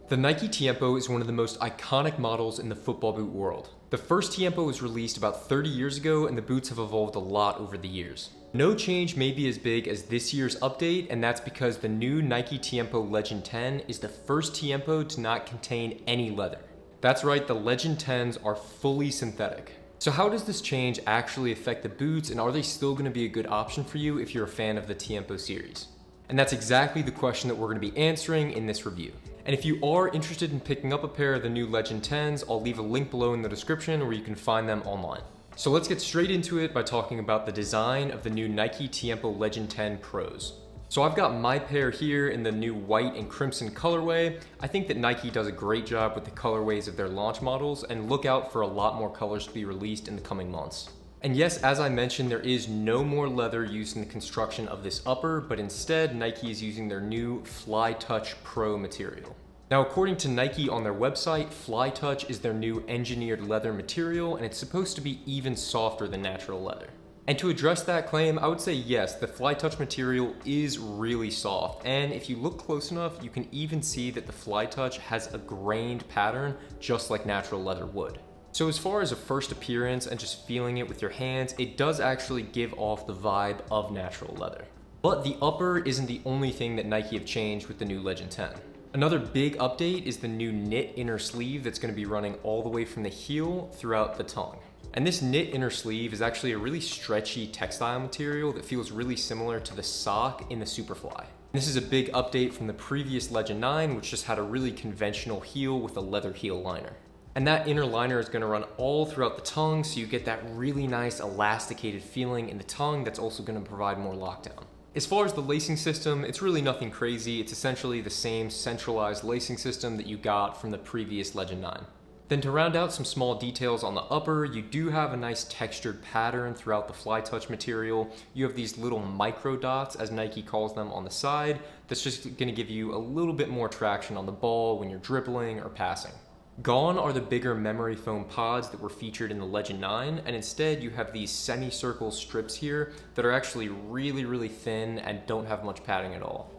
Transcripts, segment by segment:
The Nike Tiempo is one of the most iconic models in the football boot world. The first Tiempo was released about 30 years ago, and the boots have evolved a lot over the years. No change may be as big as this year's update, and that's because the new Nike Tiempo Legend 10 is the first Tiempo to not contain any leather. That's right, the Legend 10s are fully synthetic. So how does this change actually affect the boots, and are they still going to be a good option for you if you're a fan of the Tiempo series? And that's exactly the question that we're going to be answering in this review. And if you are interested in picking up a pair of the new Legend 10s, I'll leave a link below in the description where you can find them online. So let's get straight into it by talking about the design of the new Nike Tiempo Legend 10 Pros. So I've got my pair here in the new white and crimson colorway. I think that Nike does a great job with the colorways of their launch models, and look out for a lot more colors to be released in the coming months. And yes, as I mentioned, there is no more leather used in the construction of this upper, but instead Nike is using their new Fly Touch Pro material. Now, according to Nike on their website, Fly Touch is their new engineered leather material, and it's supposed to be even softer than natural leather. And to address that claim, I would say yes, the Fly Touch material is really soft, and if you look close enough, you can even see that the Fly Touch has a grained pattern just like natural leather would. So as far as a first appearance and just feeling it with your hands, it does actually give off the vibe of natural leather. But the upper isn't the only thing that Nike have changed with the new Legend 10. Another big update is the new knit inner sleeve that's going to be running all the way from the heel throughout the tongue. And this knit inner sleeve is actually a really stretchy textile material that feels really similar to the sock in the Superfly. This is a big update from the previous Legend 9, which just had a really conventional heel with a leather heel liner. And that inner liner is going to run all throughout the tongue, so you get that really nice elasticated feeling in the tongue that's also going to provide more lockdown. As far as the lacing system, it's really nothing crazy. It's essentially the same centralized lacing system that you got from the previous Legend 9. Then to round out some small details on the upper, you do have a nice textured pattern throughout the Fly Touch material. You have these little micro dots, as Nike calls them, on the side. That's just going to give you a little bit more traction on the ball when you're dribbling or passing. Gone are the bigger memory foam pods that were featured in the Legend 9, and instead you have these semicircle strips here that are actually really thin and don't have much padding at all.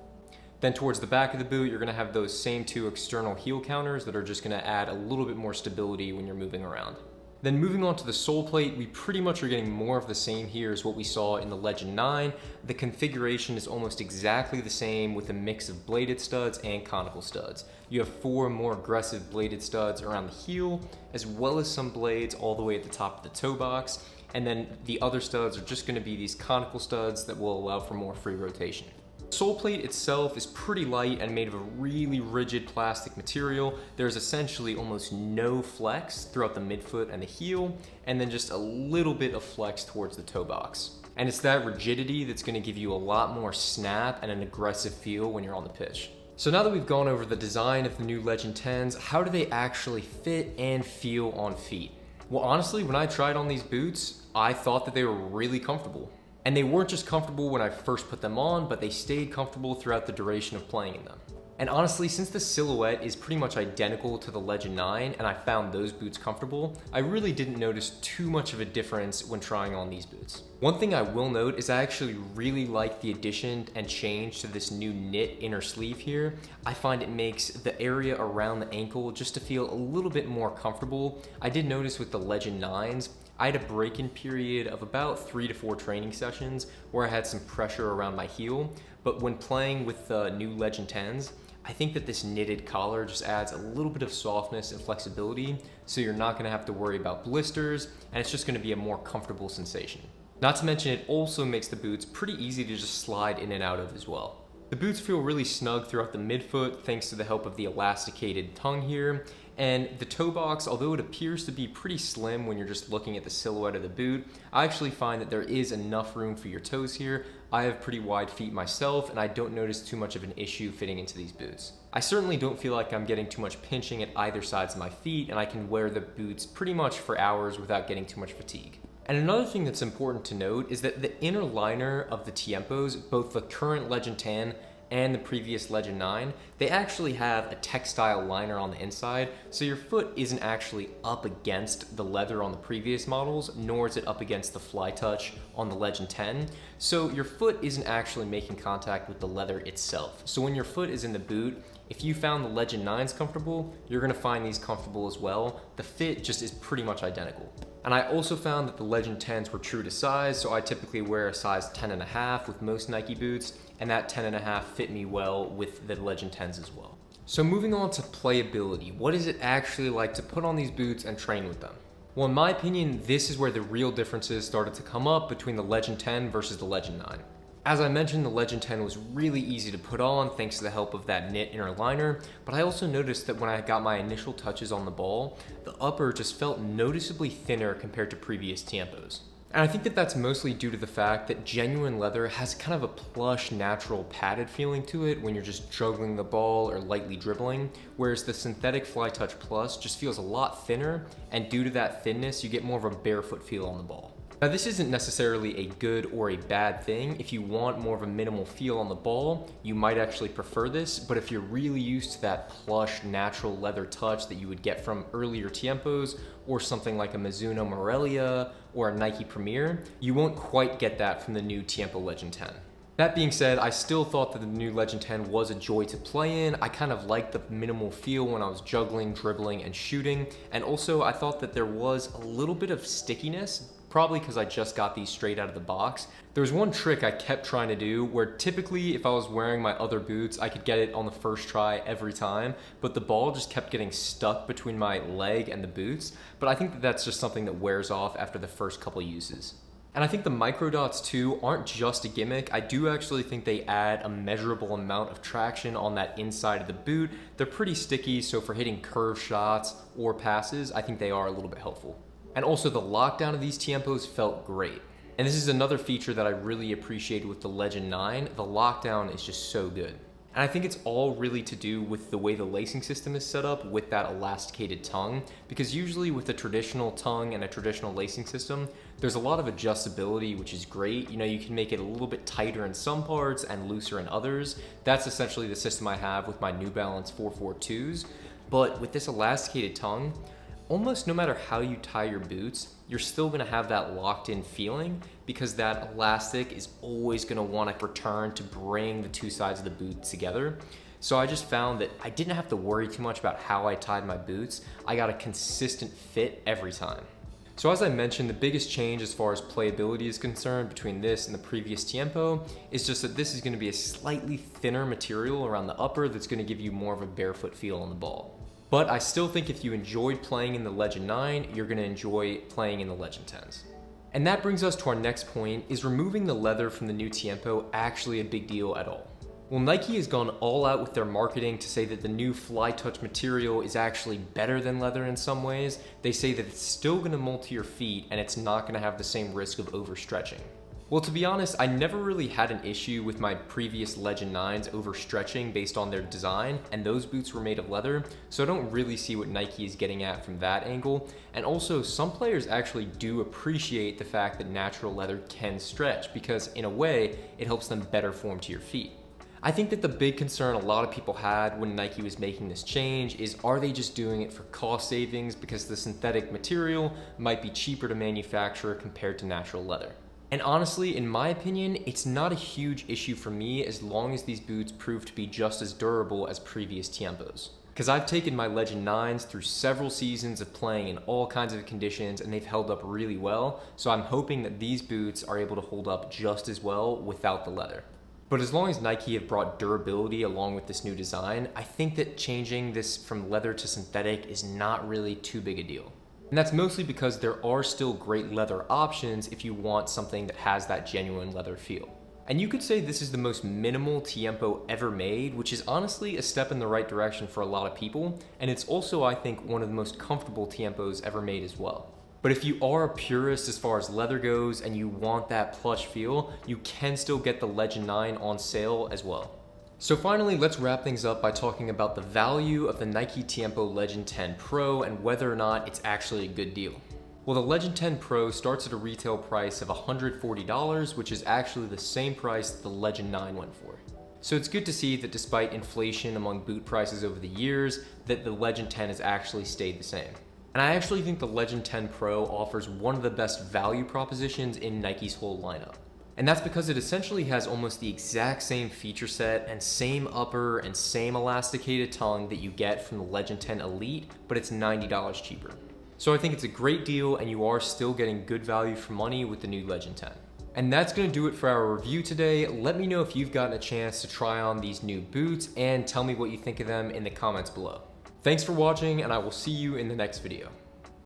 Then towards the back of the boot, you're going to have those same two external heel counters that are just going to add a little bit more stability when you're moving around. Then moving on to the sole plate, we pretty much are getting more of the same here as what we saw in the Legend 9. The configuration is almost exactly the same with a mix of bladed studs and conical studs. You have 4 more aggressive bladed studs around the heel, as well as some blades all the way at the top of the toe box. And then the other studs are just going to be these conical studs that will allow for more free rotation. Sole plate itself is pretty light and made of a really rigid plastic material. There's essentially almost no flex throughout the midfoot and the heel, and then just a little bit of flex towards the toe box. And it's that rigidity that's going to give you a lot more snap and an aggressive feel when you're on the pitch. So now that we've gone over the design of the new Legend 10s, how do they actually fit and feel on feet? Well, honestly, when I tried on these boots, I thought that they were really comfortable. And they weren't just comfortable when I first put them on, but they stayed comfortable throughout the duration of playing in them. And honestly, since the silhouette is pretty much identical to the Legend 9, and I found those boots comfortable, I really didn't notice too much of a difference when trying on these boots. One thing I will note is I actually really like the addition and change to this new knit inner sleeve here. I find it makes the area around the ankle just to feel a little bit more comfortable. I did notice with the Legend 9s, I had a break-in period of about 3 to 4 training sessions where I had some pressure around my heel, but when playing with the new Legend 10s, I think that this knitted collar just adds a little bit of softness and flexibility, so you're not going to have to worry about blisters, and it's just going to be a more comfortable sensation. Not to mention, it also makes the boots pretty easy to just slide in and out of as well. The boots feel really snug throughout the midfoot thanks to the help of the elasticated tongue here, and the toe box, although it appears to be pretty slim when you're just looking at the silhouette of the boot, I actually find that there is enough room for your toes here. I have pretty wide feet myself, and I don't notice too much of an issue fitting into these boots. I certainly don't feel like I'm getting too much pinching at either sides of my feet, and I can wear the boots pretty much for hours without getting too much fatigue. And another thing that's important to note is that the inner liner of the Tiempos, both the current Legend 10 and the previous Legend 9, they actually have a textile liner on the inside, so your foot isn't actually up against the leather on the previous models, nor is it up against the Fly Touch on the Legend 10. So your foot isn't actually making contact with the leather itself. So when your foot is in the boot, If you found the Legend 9s comfortable, you're gonna find these comfortable as well. The fit just is pretty much identical. And I also found that the Legend 10s were true to size, so I typically wear a size 10.5 with most Nike boots, and that 10.5 fit me well with the Legend 10s as well. So moving on to playability, what is it actually like to put on these boots and train with them? Well, in my opinion, this is where the real differences started to come up between the Legend 10 versus the Legend 9. As I mentioned, the Legend 10 was really easy to put on thanks to the help of that knit inner liner, but I also noticed that when I got my initial touches on the ball, the upper just felt noticeably thinner compared to previous Tiempos. And I think that that's mostly due to the fact that genuine leather has kind of a plush, natural, padded feeling to it when you're just juggling the ball or lightly dribbling, whereas the synthetic Fly Touch Plus just feels a lot thinner, and due to that thinness, you get more of a barefoot feel on the ball. Now, this isn't necessarily a good or a bad thing. If you want more of a minimal feel on the ball, you might actually prefer this, but if you're really used to that plush, natural leather touch that you would get from earlier Tiempos, or something like a Mizuno Morelia or a Nike Premier, you won't quite get that from the new Tiempo Legend 10. That being said, I still thought that the new Legend 10 was a joy to play in. I kind of liked the minimal feel when I was juggling, dribbling, and shooting, and also I thought that there was a little bit of stickiness, probably because I just got these straight out of the box. There was one trick I kept trying to do where typically if I was wearing my other boots, I could get it on the first try every time, but the ball just kept getting stuck between my leg and the boots. But I think that that's just something that wears off after the first couple uses. And I think the micro dots too aren't just a gimmick. I do actually think they add a measurable amount of traction on that inside of the boot. They're pretty sticky, so for hitting curved shots or passes, I think they are a little bit helpful. And also the lockdown of these Tiempos felt great. And this is another feature that I really appreciated with the Legend 9. The lockdown is just so good. And I think it's all really to do with the way the lacing system is set up with that elasticated tongue, because usually with a traditional tongue and a traditional lacing system, there's a lot of adjustability, which is great. You know, you can make it a little bit tighter in some parts and looser in others. That's essentially the system I have with my New Balance 442s. But with this elasticated tongue, almost no matter how you tie your boots, you're still gonna have that locked in feeling because that elastic is always gonna wanna return to bring the two sides of the boot together. So I just found that I didn't have to worry too much about how I tied my boots. I got a consistent fit every time. So as I mentioned, the biggest change as far as playability is concerned between this and the previous Tiempo is just that this is gonna be a slightly thinner material around the upper that's gonna give you more of a barefoot feel on the ball. But I still think if you enjoyed playing in the Legend 9, you're gonna enjoy playing in the Legend 10s. And that brings us to our next point, is removing the leather from the new Tiempo actually a big deal at all? Well, Nike has gone all out with their marketing to say that the new Fly Touch material is actually better than leather in some ways. They say that it's still gonna mold to your feet and it's not gonna have the same risk of overstretching. Well, to be honest, I never really had an issue with my previous Legend 9s overstretching based on their design, and those boots were made of leather, so I don't really see what Nike is getting at from that angle. And also, some players actually do appreciate the fact that natural leather can stretch, because in a way, it helps them better form to your feet. I think that the big concern a lot of people had when Nike was making this change is, are they just doing it for cost savings because the synthetic material might be cheaper to manufacture compared to natural leather? And honestly, in my opinion, it's not a huge issue for me as long as these boots prove to be just as durable as previous Tiempos. Because I've taken my Legend 9s through several seasons of playing in all kinds of conditions and they've held up really well, so I'm hoping that these boots are able to hold up just as well without the leather. But as long as Nike have brought durability along with this new design, I think that changing this from leather to synthetic is not really too big a deal. And that's mostly because there are still great leather options if you want something that has that genuine leather feel. And you could say this is the most minimal Tiempo ever made, which is honestly a step in the right direction for a lot of people, and it's also, I think, one of the most comfortable Tiempos ever made as well. But if you are a purist as far as leather goes and you want that plush feel, you can still get the Legend 9 on sale as well. So finally, let's wrap things up by talking about the value of the Nike Tiempo Legend 10 Pro and whether or not it's actually a good deal. Well, the Legend 10 Pro starts at a retail price of $140, which is actually the same price that the Legend 9 went for. So it's good to see that despite inflation among boot prices over the years, that the Legend 10 has actually stayed the same. And I actually think the Legend 10 Pro offers one of the best value propositions in Nike's whole lineup. And that's because it essentially has almost the exact same feature set and same upper and same elasticated tongue that you get from the Legend 10 Elite, but it's $90 cheaper. So I think it's a great deal and you are still getting good value for money with the new Legend 10. And that's gonna do it for our review today. Let me know if you've gotten a chance to try on these new boots and tell me what you think of them in the comments below. Thanks for watching and I will see you in the next video.